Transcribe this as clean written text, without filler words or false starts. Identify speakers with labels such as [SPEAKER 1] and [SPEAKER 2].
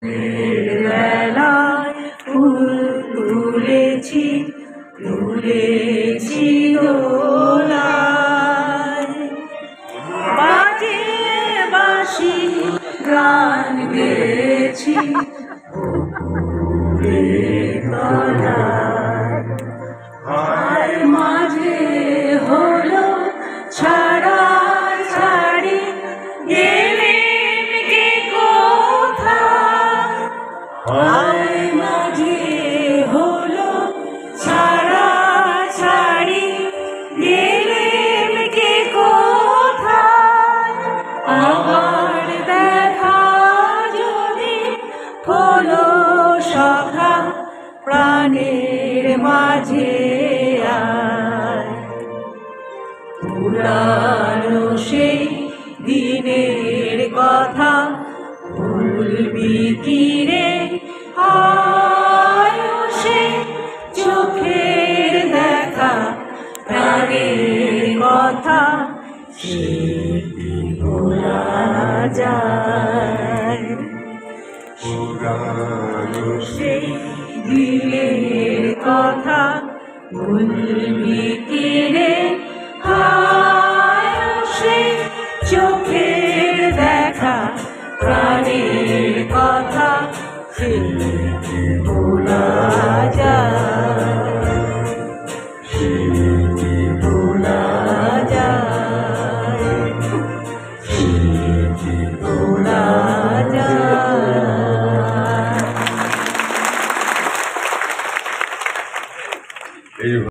[SPEAKER 1] বেলায় ফুল তুলেছি তুলেছি দোলায়, বাজে বাঁশি গান গেয়েছি আর মাঝে হলো ছাড়া ছাড়ি, গেলেন কে কোথায়? আর মাঝে হলো ছাড়া ছাড়ি, গেলেন কে কোথায়? আবার দেখা যদি হলো সখা, প্রাণের মাঝে আয়। পুরানো সেই দিনের কথা ভুলবি কি রে? আয় সে চোখের দেখা, প্রাণের কথা সে কি ভোলা যায়? পুরানো সেই দিনের কথা ভুলবি কি রে? হায় সে চোখের দেখা, প্রাণের কথা সে কি